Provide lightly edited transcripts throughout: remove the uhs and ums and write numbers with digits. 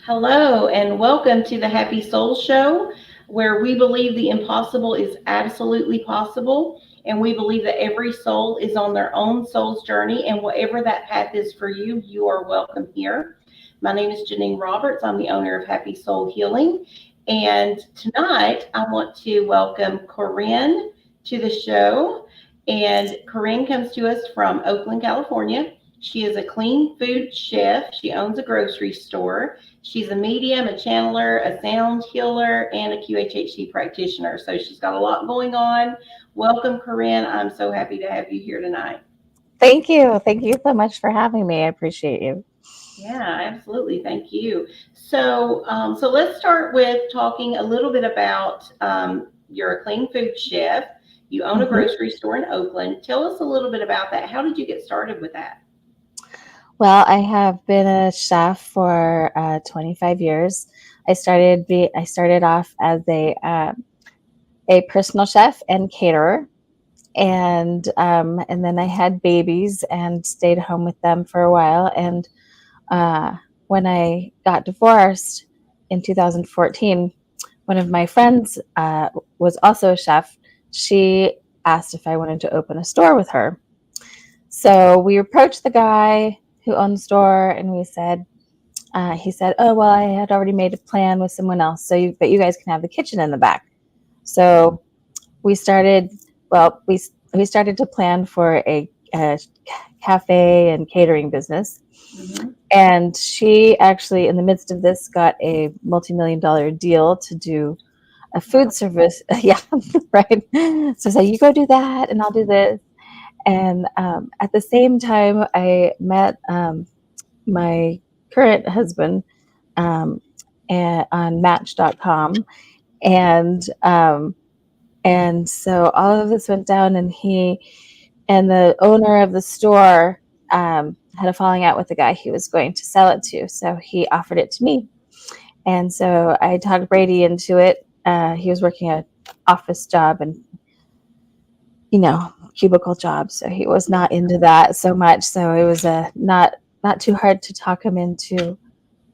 Hello, and welcome to the Happy Soul Show, where we believe the impossible is absolutely possible. And we believe that every soul is on their own soul's journey. And whatever that path is for you, you are welcome here. My name is Janine Roberts. I'm the owner of Happy Soul Healing. And tonight, I want to welcome Corinne to the show. And Corinne comes to us from Oakland, California. She is a clean food chef. She owns a grocery store. She's a medium, a channeler, a sound healer, and a QHHT practitioner. So she's got a lot going on. Welcome, Corinne. I'm so happy to have you here tonight. Thank you. Thank you so much for having me. I appreciate you. Yeah, absolutely. Thank you. So let's start with talking a little bit about you're a clean food chef. You own a Mhm. grocery store in Oakland. Tell us a little bit about that. How did you get started with that? Well, I have been a chef for 25 years. I started off as a personal chef and caterer, and then I had babies and stayed home with them for a while. And uh, when I got divorced in 2014, one of my friends was also a chef. She asked if I wanted to open a store with her. So we approached the guy who owned the store, and he said, "Oh, well, I had already made a plan with someone else, but you guys can have the kitchen in the back." So we started, well, we started to plan for a cafe and catering business. Hmm. And she actually, in the midst of this, got a multi-million-dollar deal to do a food Wow. service. Yeah, right. So I said, "You go do that, and I'll do this." And at the same time, I met my current husband um, on Match.com, and so all of this went down, and he and the owner of the store had a falling out with the guy he was going to sell it to, so he offered it to me, and so I talked Brady into it. He was working an office job and cubicle job, so he was not into that so much. So it was not too hard to talk him into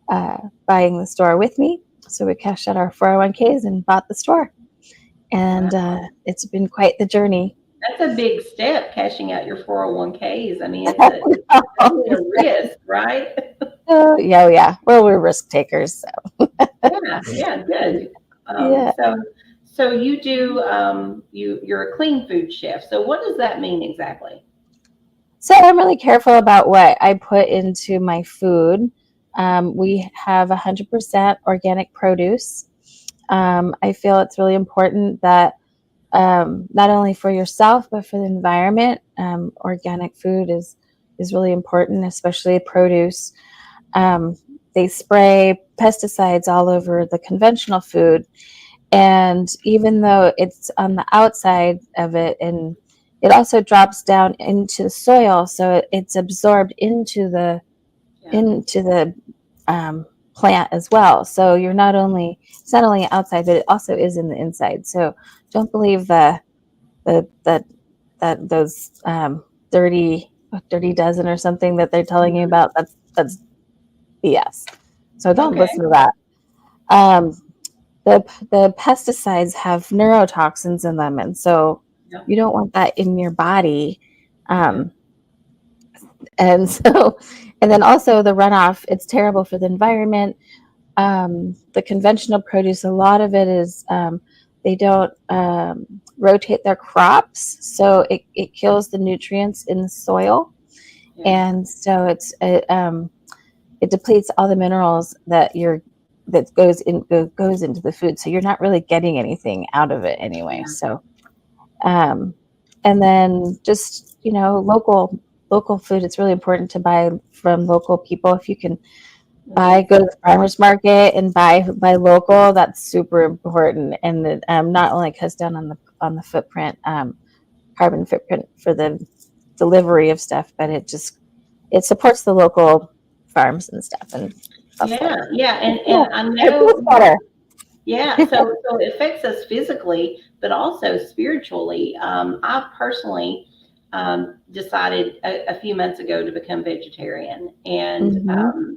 buying the store with me. So we cashed out our 401ks and bought the store, Wow. and it's been quite the journey. That's a big step, cashing out your 401ks. I mean, it's definitely a risk, right? Oh, yeah, yeah. Well, we're risk takers. So. Yeah, yeah, good. Um, Yeah. so, so you do you're a clean food chef. So what does that mean exactly? So I'm really careful about what I put into my food. We have 100% organic produce. I feel it's really important that not only for yourself but for the environment. Organic food is really important, especially produce. Um, they spray pesticides all over the conventional food, and even though it's on the outside of it, and it also drops down into the soil, so it's absorbed Yeah. into the um, plant as well. So it's not only outside, but it also is in the inside. So don't believe the that those dirty dozen or something that they're telling you Mhm. about. That's BS. So don't Okay. listen to that. Um, the pesticides have neurotoxins in them, and so Yeah. you don't want that in your body. Yeah. Um, and so, and then also the runoff, it's terrible for the environment. The conventional produce, a lot of it is they don't rotate their crops, so it kills the nutrients in the soil, Yeah. and so it depletes all the minerals that goes into the food. So you're not really getting anything out of it anyway. Yeah. So um, and then just local food. It's really important to buy from local people. If you can Hmm. go to the farmers market and buy local, that's super important, and it not only cuts down on the footprint, carbon footprint for the delivery of stuff, but it supports the local farms and stuff and stuff Yeah. like. Yeah. Yeah, And I it know. feels better. Yeah. So it affects us physically, but also spiritually. I personally decided a few months ago to become vegetarian, and Hmm.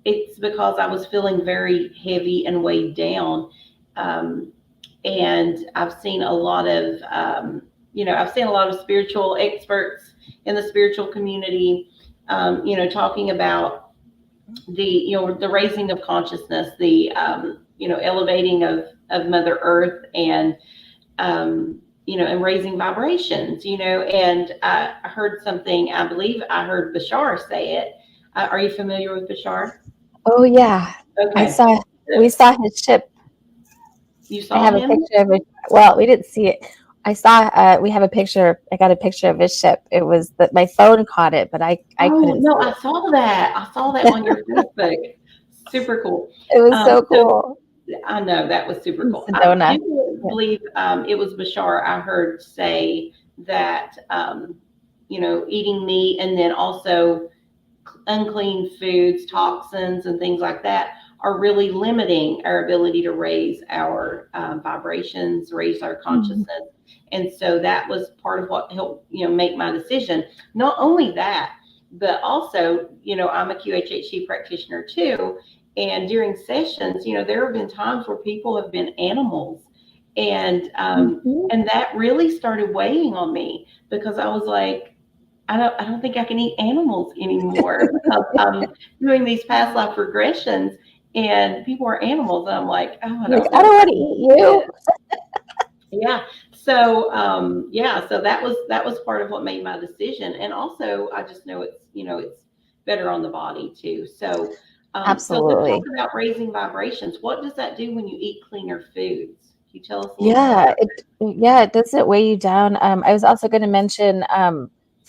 it's because I was feeling very heavy and weighed down. Um, and I've seen a lot of, I've seen a lot of spiritual experts in the spiritual community, talking about the raising of consciousness, the, elevating of Mother Earth, and, and raising vibrations, and I heard something, I believe I heard Bashar say it. Are you familiar with Bashar? Oh yeah, Okay. we saw his ship. You I saw have a him? picture of it. Well, we didn't see it. I saw. We have a picture. I got a picture of his ship. It was that my phone caught it, but I Oh, couldn't no, see I it. saw that. I saw that on your Facebook. Super cool. It was so So cool. I know that was super In cool. I Sedona. do Yeah. believe it was Bashar I heard say that, eating meat and then also unclean foods, toxins, and things like that are really limiting our ability to raise our vibrations, raise our Mhm. consciousness. And so that was part of what helped, make my decision. Not only that, but also, I'm a QHHT practitioner too. And during sessions, there have been times where people have been animals. And Mhm. and that really started weighing on me because I was like, I don't think I can eat animals anymore because I'm doing these past life regressions and people are animals. And I'm like, oh, I Like, don't I know don't if I want to can eat do you. this. Yeah. So so that was part of what made my decision. And also I just know it's better on the body too. So let's talk Absolutely. about raising vibrations. What does that do when you eat cleaner foods? Can you tell us a little more Yeah, about it doesn't weigh you down. I was also going to mention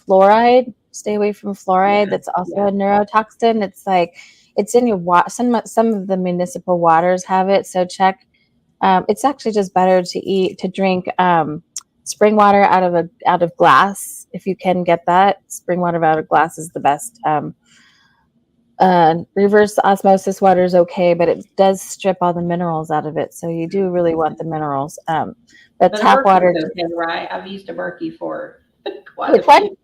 fluoride. Stay away from that? fluoride. Yeah. That's also Yeah. a neurotoxin. It's like it's in your water. Some of the municipal waters have it, so check. It's actually just better to drink spring water out of glass if you can get that. Spring water out of glass is the best. Reverse osmosis water is okay, but it does strip all the minerals out of it. So you do really want the minerals. But But a tap Berkey's water, okay, right? I've used a Berkey for quite a which one? few.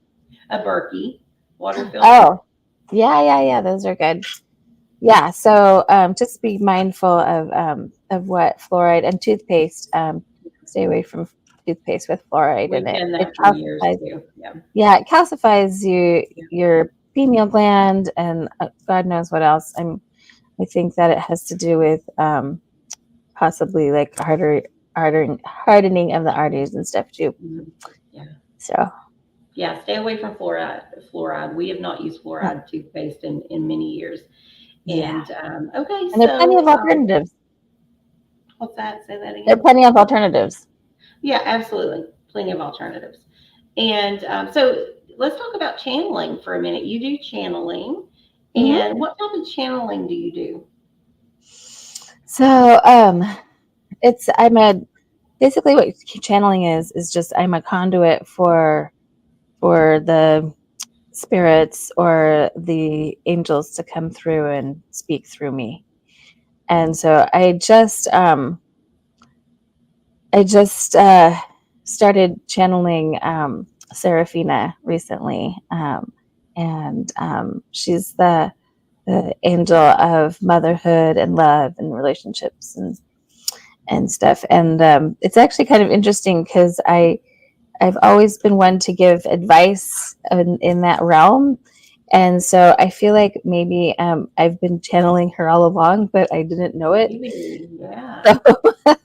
A Berkey water filter. Oh, yeah. Those are good. Yeah. So just be mindful of what fluoride and toothpaste. Stay away from toothpaste with fluoride in We've it. done It that for years calcifies. too. Yeah. Yeah, it calcifies Yeah. your pineal gland and God knows what else. I think that it has to do with possibly like hardening of the arteries and stuff too. Mhm. Yeah. So Yeah. Stay away from fluoride. Fluoride. We have not used fluoride toothpaste in many years. yeah, And okay, and there are plenty of so alternatives. what's that? Say that There are again. plenty of alternatives. Yeah, absolutely. Plenty of alternatives. And so let's talk about channeling for a minute. You do channeling. Mhm. And what type of channeling do you do? So it's I'm a basically what channeling is just I'm a conduit for the spirits or the angels to come through and speak through me. And so I just started channeling Serafina recently, and she's the angel of motherhood and love and relationships and stuff. And it's actually kind of interesting because I've always been one to give advice in that realm. And so I feel like maybe I've been channeling her all along, but I didn't know it. Maybe, yeah. So,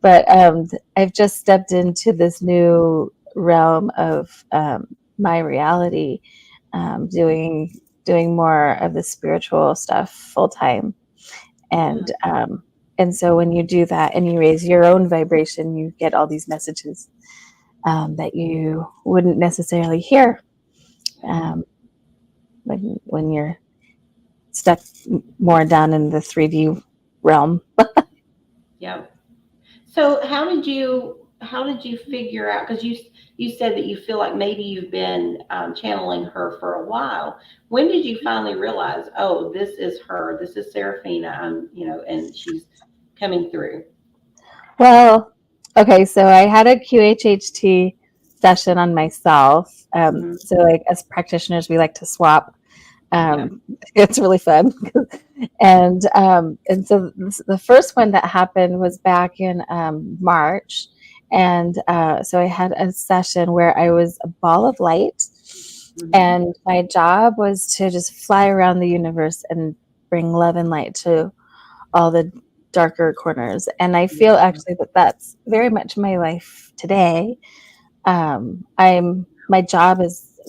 but I've just stepped into this new realm of my reality, doing more of the spiritual stuff full time, Yeah. and so when you do that and you raise your own vibration, you get all these messages that you wouldn't necessarily hear um, when you're stuck more down in the 3D realm. Yeah. So how did you figure out? Because you said that you feel like maybe you've been channeling her for a while. When did you finally realize, oh, this is her, this is Serafina, and she's coming through? Well, okay, so I had a QHHT session on myself. Hmm. So, like as practitioners, we like to swap Yeah. It's really fun. And so the first one that happened was back in March. And so I had a session where I was a ball of light, Mhm. and my job was to just fly around the universe and bring love and light to all the darker corners. And I feel Yeah. actually that that's very much my life today. My job is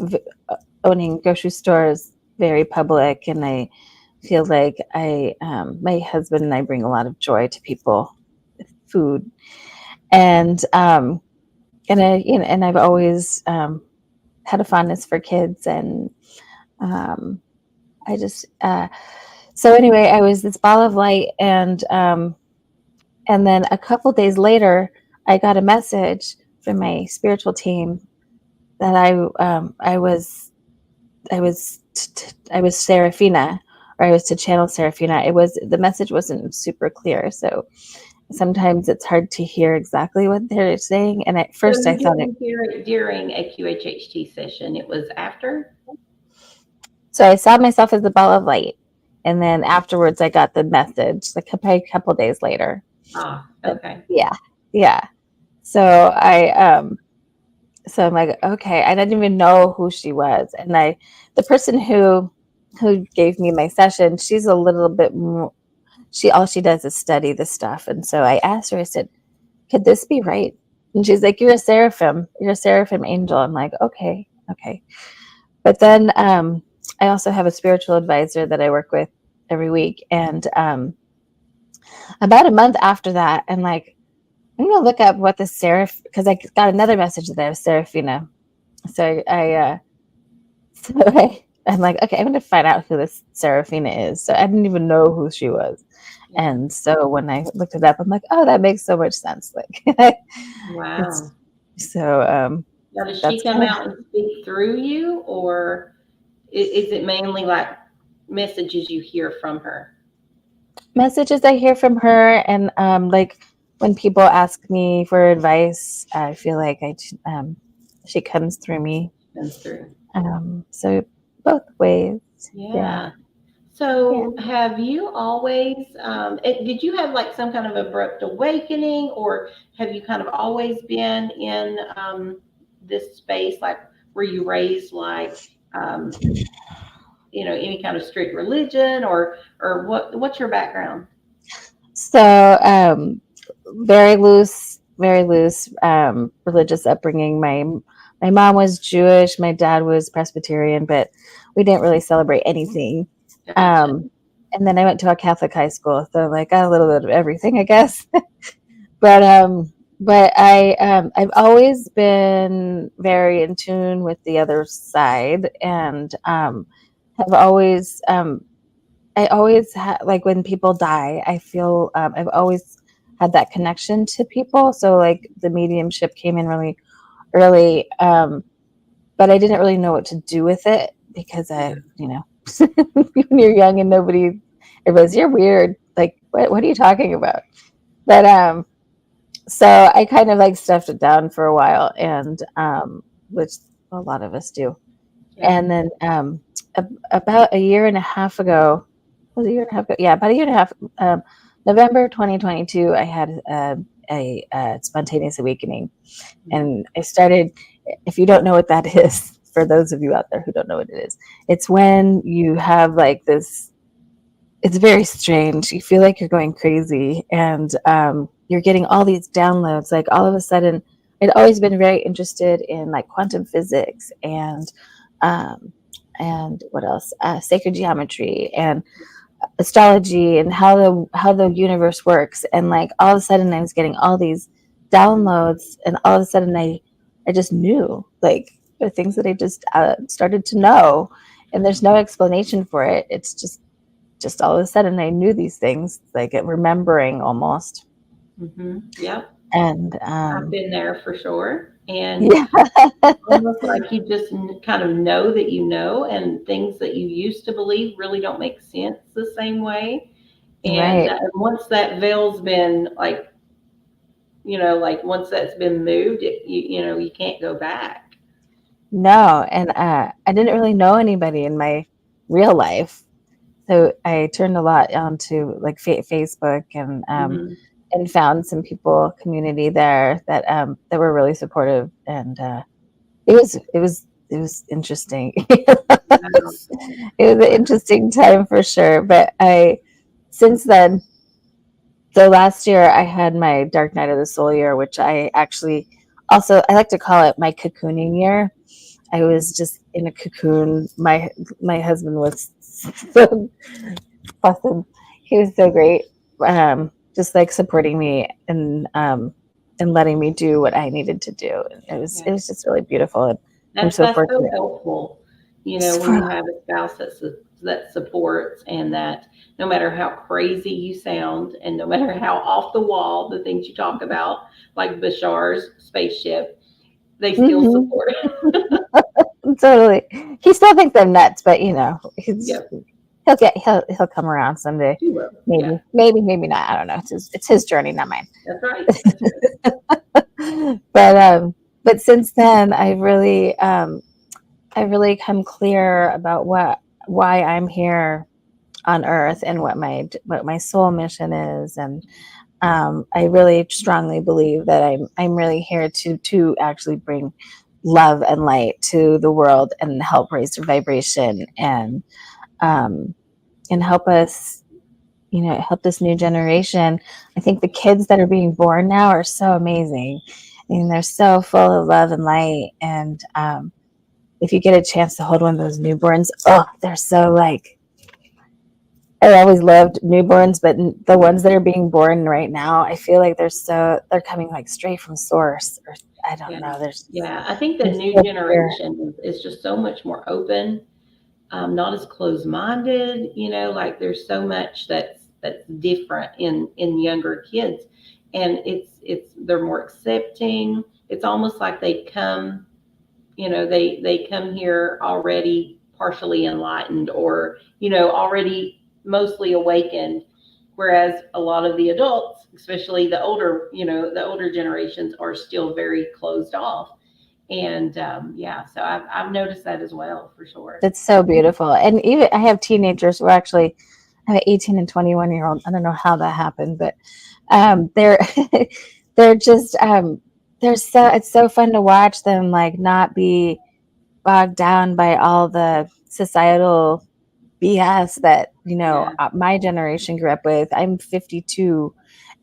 owning grocery stores, very public, and I feel like my husband and I bring a lot of joy to people with food, and and I've always had a fondness for kids, and um, I just so anyway, I was this ball of light, and then a couple days later, I got a message from my spiritual team that I was Serafina, or I was to channel Serafina. The message wasn't super clear, so sometimes it's hard to hear exactly what they're saying. And at So first, I you thought it. didn't hear it during a QHHT session. It was after? So I saw myself as a ball of light, and then afterwards, I got the message like a couple days later. Ah, But okay. yeah, yeah. So so I'm like, okay, I didn't even know who she was, and the person who gave me my session, she's a little bit more. All she does is study this stuff, and so I asked her. I said, "Could this be right?" And she's like, "You're a seraphim. You're a seraphim angel." I'm like, okay, okay. But then I also have a spiritual advisor that I work with every week, and about a month after that, I'm like, I'm gonna look up what the seraph, because I got another message that I was Seraphina. So I'm like, okay, I'm gonna find out who this Seraphina is. So I didn't even know who she was. Yeah. And so when I looked it up, I'm like, oh, that makes so much sense. Like, it's Wow. so Now, does she that's come kind of out and speak through you, or is it mainly like messages you hear from her? messages I hear from her, and like when people ask me for advice, I feel like she comes through me. Comes through. So both ways, yeah, Yeah. yeah. So, have you always, did you have like some kind of abrupt awakening, or have you kind of always been in this space? Like, were you raised like, um, any kind of strict religion, or what's your background? So very loose religious upbringing. My mom was Jewish, my dad was Presbyterian, but we didn't really celebrate anything. Gotcha. Um, and then I went to a Catholic high school, so like got a little bit of everything, I guess. but I've always been very in tune with the other side, and have always I always like when people die, I feel I've always had that connection to people. So like the mediumship came in really early, but I didn't really know what to do with it because Yeah. when you're young and everybody's, you're weird. Like, what are you talking about? But so I kind of like stuffed it down for a while, and which a lot of us do. Yeah. And then about a year and a half ago, was it a year and a half ago? Yeah, about a year and a half. November 2022, I had a spontaneous awakening, and I started. If you don't know what that is, for those of you out there who don't know what it is, it's when you have like this. It's very strange. You feel like you're going crazy, and you're getting all these downloads. Like all of a sudden, I'd always been very interested in like quantum physics um, and what else? Sacred geometry and astrology and how the universe works. And like all of a sudden, I was getting all these downloads, and all of a sudden, I just knew like the things that I just started to know, and there's no explanation for it. It's just all of a sudden I knew these things, like remembering almost. Yep. And I've been there for sure. And yeah, almost like you just kind of know that you know, and things that you used to believe really don't make sense the same way. And right. once that veil's been like once that's been moved, you can't go back. No, and I didn't really know anybody in my real life. So I turned a lot onto like Facebook Mhm. and found some people community there that were really supportive, and it was interesting. Wow. It was an interesting time for sure. But I since then, so last year I had my Dark Night of the Soul year, which I actually also I like to call it my cocooning year. I was just in a cocoon. My husband was so awesome. He was so great. Just like supporting me and letting me do what I needed to do. Yeah. It was just really beautiful. And I'm so That's so fortunate. helpful, when you have a spouse that supports, and that no matter how crazy you sound and no matter how off the wall the things you talk about, like Bashar's spaceship, they still Mhm. support. Totally. He still thinks I'm nuts, but Yep. he'll come around someday. You will. Yeah. Maybe not. I don't know. It's his journey, not mine. That's right. That's right. But since then, I've really come clear about why I'm here on Earth and what my soul mission is, and I really strongly believe that I'm really here to actually bring love and light to the world and help raise the vibration um, and help us, help this new generation. I think the kids that are being born now are so amazing. I mean, they're so full of love and light. And if you get a chance to hold one of those newborns, oh, they're so like, I always loved newborns, but the ones that are being born right now, I feel like they're coming like straight from source, or I don't Yeah. know. Yeah. I think the They're new so pure. generation is just so much more open, not as closed-minded. Like there's so much that's different in younger kids, and it's they're more accepting. It's almost like they come here already partially enlightened, or already mostly awakened, whereas a lot of the adults, especially the older generations, are still very closed off. And yeah, so I've noticed that as well, for sure. It's so beautiful. And even I have teenagers who actually I have an 18 and 21-year-old. I don't know how that happened, but they're they're just they're so it's so fun to watch them like not be bogged down by all the societal BS that Yeah. my generation grew up with. I'm 52,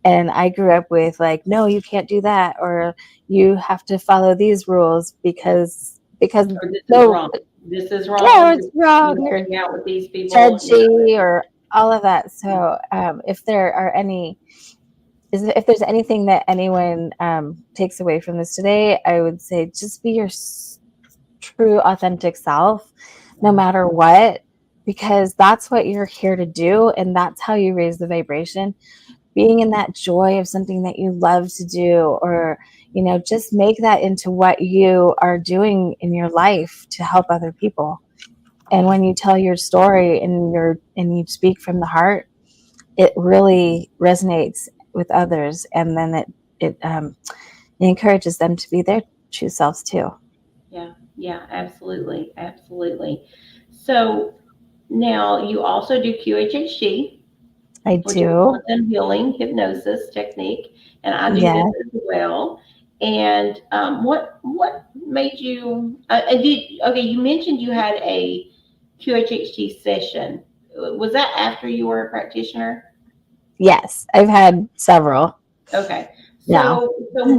and I grew up with like, no, you can't do that, or you have to follow these rules because Or this is no, wrong. This is yeah, wrong. it's wrong. You're Hang out with these people. judgy or all of that. So if there are if there's anything that anyone takes away from this today, I would say just be your true, authentic self, no matter what, because that's what you're here to do, and that's how you raise the vibration. Being in that joy of something that you love to do, or just make that into what you are doing in your life to help other people. And when you tell your story and you speak from the heart, it really resonates with others, and then it encourages them to be their true selves too. Yeah, yeah, absolutely, absolutely. So now you also do QHHT, I which is do. quantum healing hypnosis technique, and I do this Yeah. as well. And what made you? Okay, you mentioned you had a QHHT session. Was that after you were a practitioner? Yes, I've had several Okay, now. so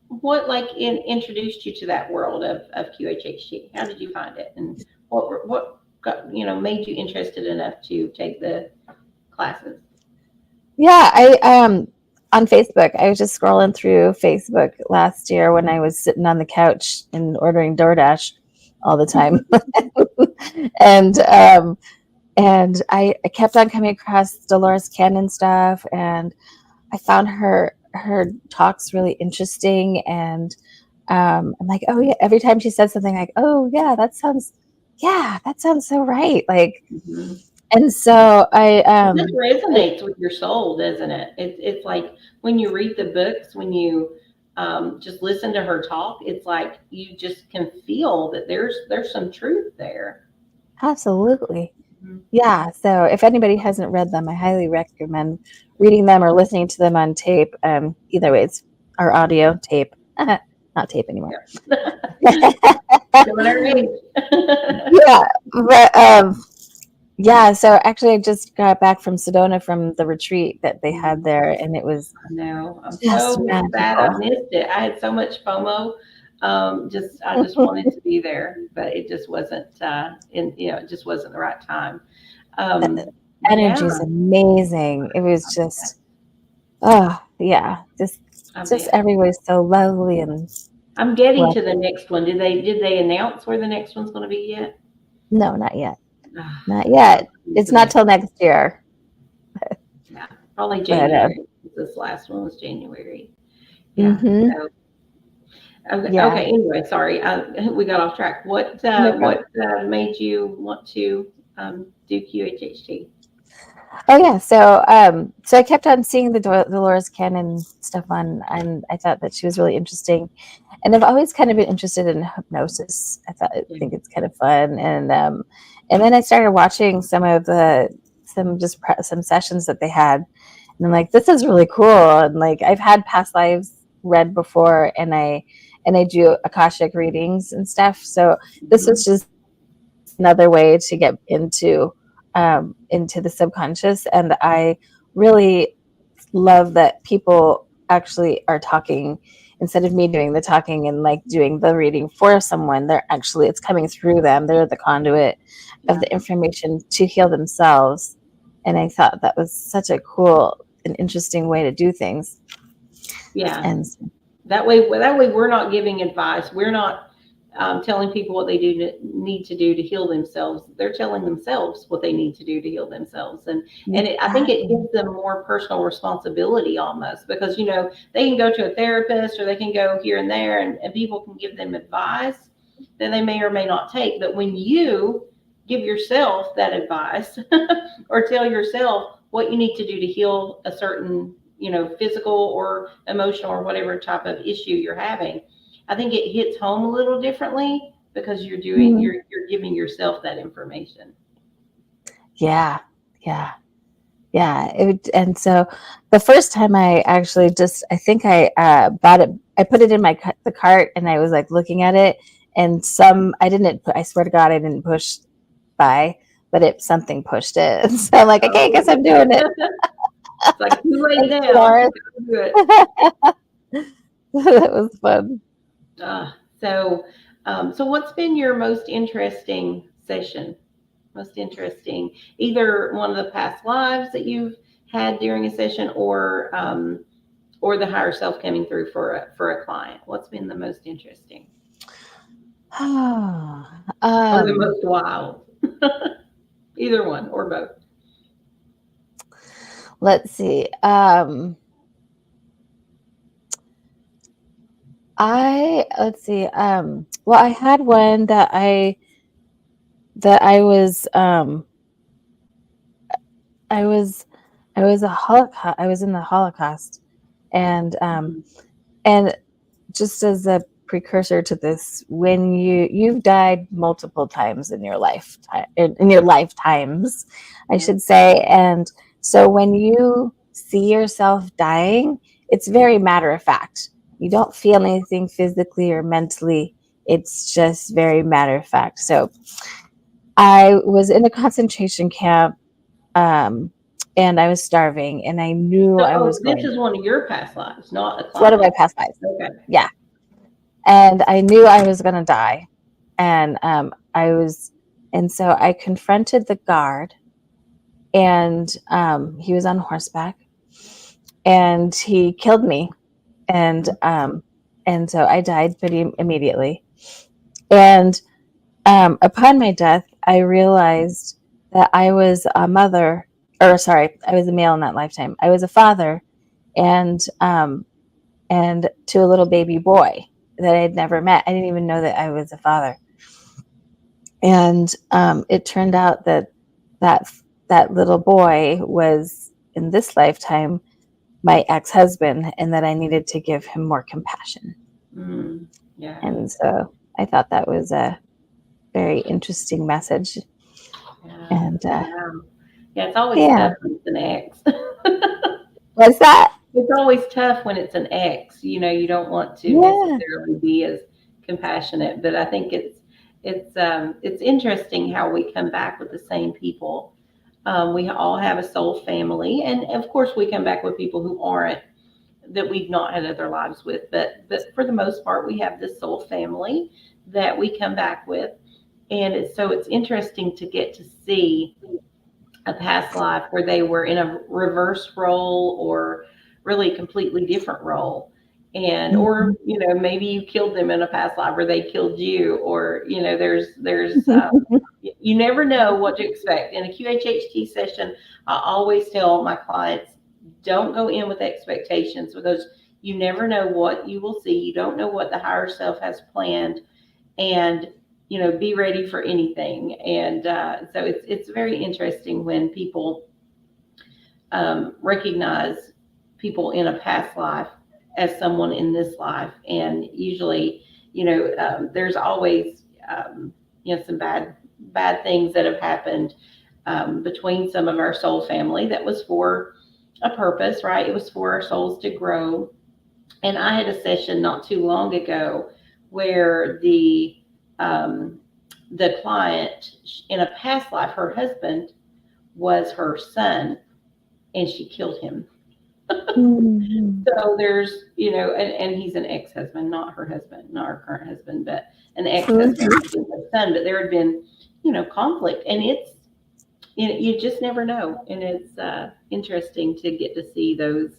what like introduced you to that world of QHHT? How did you find it, and what got made you interested enough to take the classes? Yeah, I on Facebook. I was just scrolling through Facebook last year when I was sitting on the couch and ordering DoorDash all the time. and I kept on coming across Dolores Cannon stuff, and I found her talks really interesting. And I'm like, oh yeah, every time she said something, like, oh yeah, that sounds so right. Like, Mhm. and so It just resonates with your soul, doesn't it? It's like when you read the books, when you just listen to her talk, it's like you just can feel that there's some truth there. Absolutely. Mhm. Yeah. So if anybody hasn't read them, I highly recommend reading them or listening to them on tape. Either way, it's our audio tape, not tape anymore. Showing our age. Yeah, but yeah. So actually, I just got back from Sedona from the retreat that they had there, and it was No, I'm just so sad I magical. missed it. I had so much FOMO. I just wanted to be there, but it just wasn't, it just wasn't the right time. The Yeah, energy is amazing. It was just, oh yeah, I just bet. everywhere so lovely and I'm getting well. to the next one. Did they announce where the next one's going to be yet? No, not yet. Ah, Not I'm yet. getting It's to the not next. till next year. Yeah, probably But January. This last one was January. Yeah. hmm So okay. yeah, Okay. Anyway, sorry, we got off track. What no uh, problem. what made you want to do QHHT? Oh yeah, so I kept on seeing the Dolores Cannon stuff on, and I thought that she was really interesting. And I've always kind of been interested in hypnosis. I Yeah. think it's kind of fun, and then I started watching some sessions that they had, and I'm like, this is really cool. And like I've had past lives read before, and I do akashic readings and stuff. So this Mhm. was just another way to get into the subconscious, and I really love that people actually are talking instead of me doing the talking and like doing the reading for someone. It's coming through them. They're the conduit of Yeah. the information to heal themselves. And I thought that was such a cool and interesting way to do things. Yeah. And That way, we're not giving advice. We're not telling people what they need to do to heal themselves. They're telling themselves what they need to do to heal themselves, I think it exactly. gives them more personal responsibility almost because they can go to a therapist or they can go here and there, and people can give them advice that they may or may not take. But when you give yourself that advice or tell yourself what you need to do to heal a certain physical or emotional or whatever type of issue you're having, I think it hits home a little differently because Mhm. you're giving yourself that information. Yeah, yeah. Yeah, and so the first time I actually I think I bought it. I put it in the cart, and I was like looking at it, and I didn't. I swear to God, I didn't push buy, but something pushed it. So I'm like, okay, I Oh, guess I'm doing it. it's like too late Thanks, now. Dolores. Do it. That was fun. So what's been your most interesting session? Most interesting, either one of the past lives that you've had during a session, or the higher self coming through for a client. What's been the most interesting or the um, most wild? Either one or both. let's see. Let's see. Well, I had one that I was I was in the Holocaust, and Mhm. and just as a precursor to this, when you've died multiple times in your lifetime, in your lifetimes, I Yeah. should say, and so when you see yourself dying, it's very matter of fact. You don't feel anything physically or mentally. It's just very matter of fact. So I was in a concentration camp, um, and I was starving, and I knew So, I was this going. is one of your past lives, not a One of my client. past lives, Okay. yeah, and I knew I was going to die, and and so I confronted the guard, and he was on horseback, and he killed me, and so I died pretty immediately, and upon my death, I realized that I was a mother, or sorry, I was a male in that lifetime. I was a father, and to a little baby boy that I had never met. I didn't even know that I was a father, and it turned out that that little boy was in this lifetime my ex-husband, and that I needed to give him more compassion. Yeah. And so I thought that was a very interesting message. Yeah. And Wow. Yeah, it's always yeah, tough when it's an ex. what's that? It's always tough when it's an ex. You don't want to Yeah. necessarily be as compassionate, but I think it's interesting how we come back with the same people. We all have a soul family, and of course, we come back with people who aren't that we've not had other lives with. But for the most part, we have this soul family that we come back with, and it's interesting to get to see a past life where they were in a reverse role or really completely different role. And Mhm. or maybe you killed them in a past life where they killed you, or there's you never know what to expect in a QHHT session. I always tell my clients, don't go in with expectations, because you never know what you will see. You don't know what the higher self has planned, and be ready for anything. And so it's very interesting when people recognize people in a past life as someone in this life. And usually, there's always some bad things that have happened between some of our soul family that was for a purpose, right? It was for our souls to grow. And I had a session not too long ago where um, the client, in a past life, her husband was her son, and she killed him. Mhm. So there's, and he's an ex-husband, not her husband, not her current husband, but an ex-husband Mhm. with her son. But there had been, conflict, and you just never know. And it's interesting to get to see those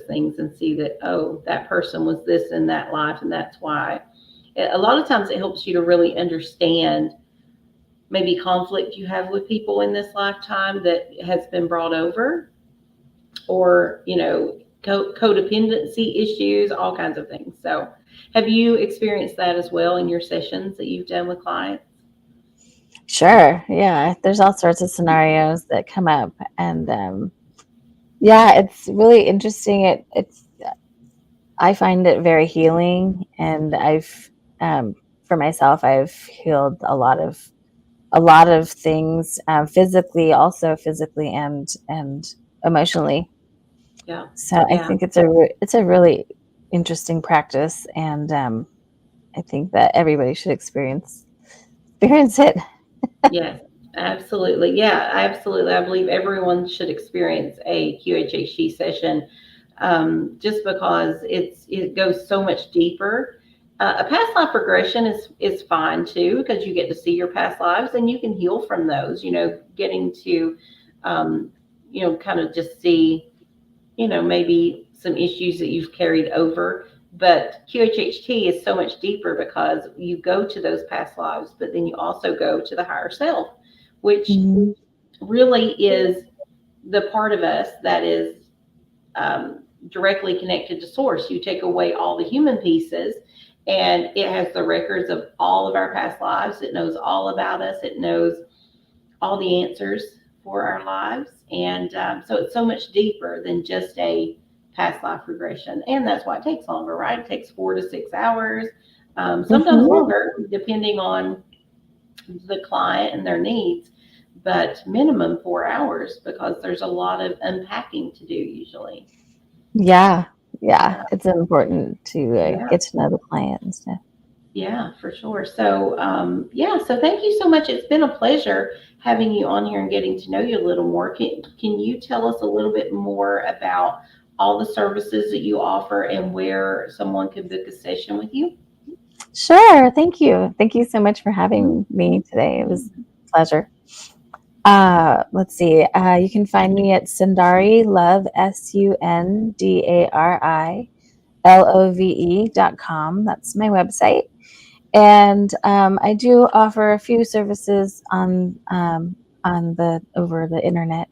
things and see that, oh, that person was this in that life, and that's why. A lot of times it helps you to really understand maybe conflict you have with people in this lifetime that has been brought over, or codependency issues, all kinds of things. So have you experienced that as well in your sessions that you've done with clients? Sure. Yeah. There's all sorts of scenarios that come up, and yeah, it's really interesting. I find it very healing, and um, for myself, I've healed a lot of things, physically and emotionally. Yeah. So I Yeah. think it's a really interesting practice, and I think that everybody should experience it. Yes, absolutely. Yeah, absolutely. I believe everyone should experience a QHHT session, just because it goes so much deeper. A past life regression is fine too, because you get to see your past lives and you can heal from those. Getting to um, kind of just see maybe some issues that you've carried over. But QHHT is so much deeper because you go to those past lives, but then you also go to the higher self, which Mhm. really is the part of us that is directly connected to source. You take away all the human pieces, and it has the records of all of our past lives. It knows all about us. It knows all the answers for our lives. And so it's so much deeper than just a past life regression. And that's why it takes longer, right? It takes 4 to 6 hours, sometimes Mhm. longer, depending on the client and their needs, but minimum 4 hours, because there's a lot of unpacking to do usually. Yeah, yeah, Yeah. it's important to Yeah. get to know the client and stuff. Yeah, for sure. So, yeah, so thank you so much. It's been a pleasure having you on here and getting to know you a little more. Can you tell us a little bit more about all the services that you offer and where someone could book a session with you? Sure, thank you. Thank you so much for Mhm. having me today. It Yeah. was a pleasure. Let's see. You can find me at Sundari Love, SUNDARILOVE.com. That's my website. And I do offer a few services on the over the internet.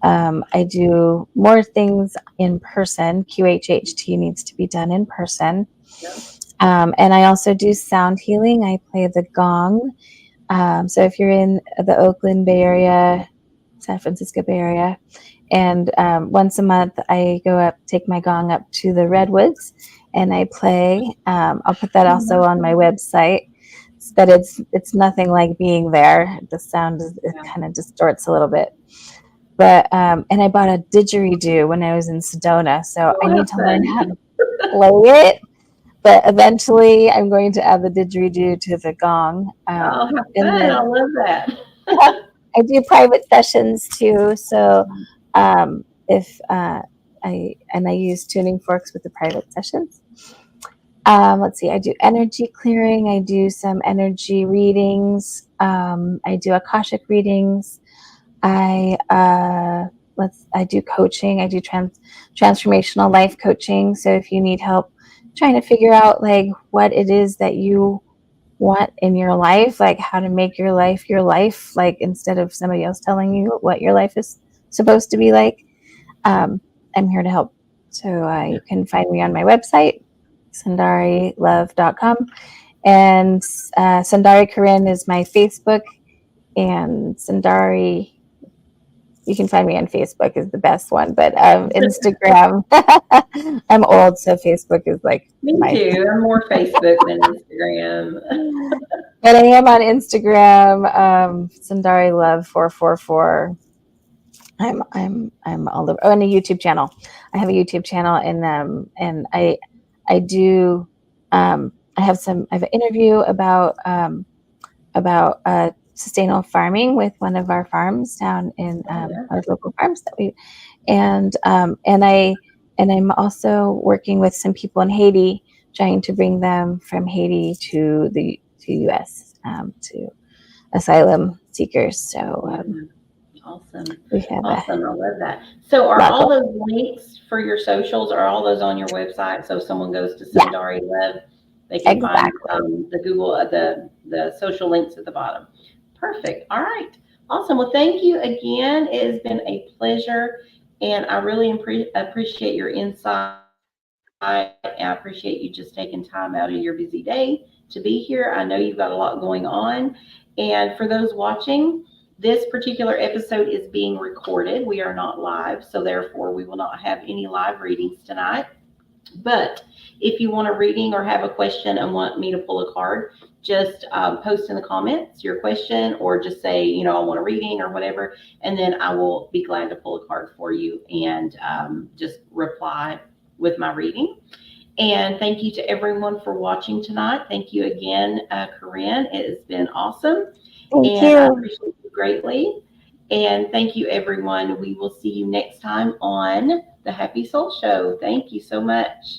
I do more things in person. QHHT needs to be done in person. And I also do sound healing. I play the gong. So if you're in the Oakland Bay Area, San Francisco Bay Area, and once a month I go up, take my gong up to the redwoods, and I play. I'll put that also on my website. that it's nothing like being there. The sound is, it Yeah. kind of distorts a little bit. But and I bought a didgeridoo when I was in Sedona, so I Oh, need how to learn how fun. to play it. But eventually, I'm going to add the didgeridoo to the gong, Oh, how and fun. I then love that. I do private sessions too. So if I use tuning forks with the private sessions. Let's see, I do energy clearing. I do some energy readings. I do Akashic readings. I do coaching. I do transformational life coaching. So if you need help trying to figure out like what it is that you want in your life, like how to make your life, like instead of somebody else telling you what your life is supposed to be like, um, I'm here to help. So you can find me on my website, sundarilove.com, and Sundari Corinne is my Facebook, and Sundari, you can find me on Facebook is the best one, but Instagram, I'm old, so Facebook is like Me my, too. I'm more Facebook than Instagram. but I am on Instagram, Sundari Love 444. I'm all over. Oh, and a YouTube channel. I have a YouTube channel, and I do I have an interview about sustainable farming with one of our farms down in Oh, yeah. our local farms that we, and I'm also working with some people in Haiti, trying to bring them from Haiti to US, to asylum seekers. So Awesome. we have a Awesome. I love that. So are lot all going. those links for your socials, are all those on your website? So if someone goes to Yeah, Sundari Web, they can find exactly. the Google, the social links at the bottom. Perfect. All right. Awesome. Well, thank you again. It has been a pleasure. And I really appreciate your insight. And I appreciate you just taking time out of your busy day to be here. I know you've got a lot going on. And for those watching, this particular episode is being recorded. We are not live, so therefore we will not have any live readings tonight. But if you want a reading or have a question and want me to pull a card, just post in the comments your question, or just say, I want a reading or whatever. And then I will be glad to pull a card for you and just reply with my reading. And thank you to everyone for watching tonight. Thank you again, Corinne. It has been awesome. Thank And I you. appreciate you greatly. And thank you, everyone. We will see you next time on the Happy Soul Show. Thank you so much.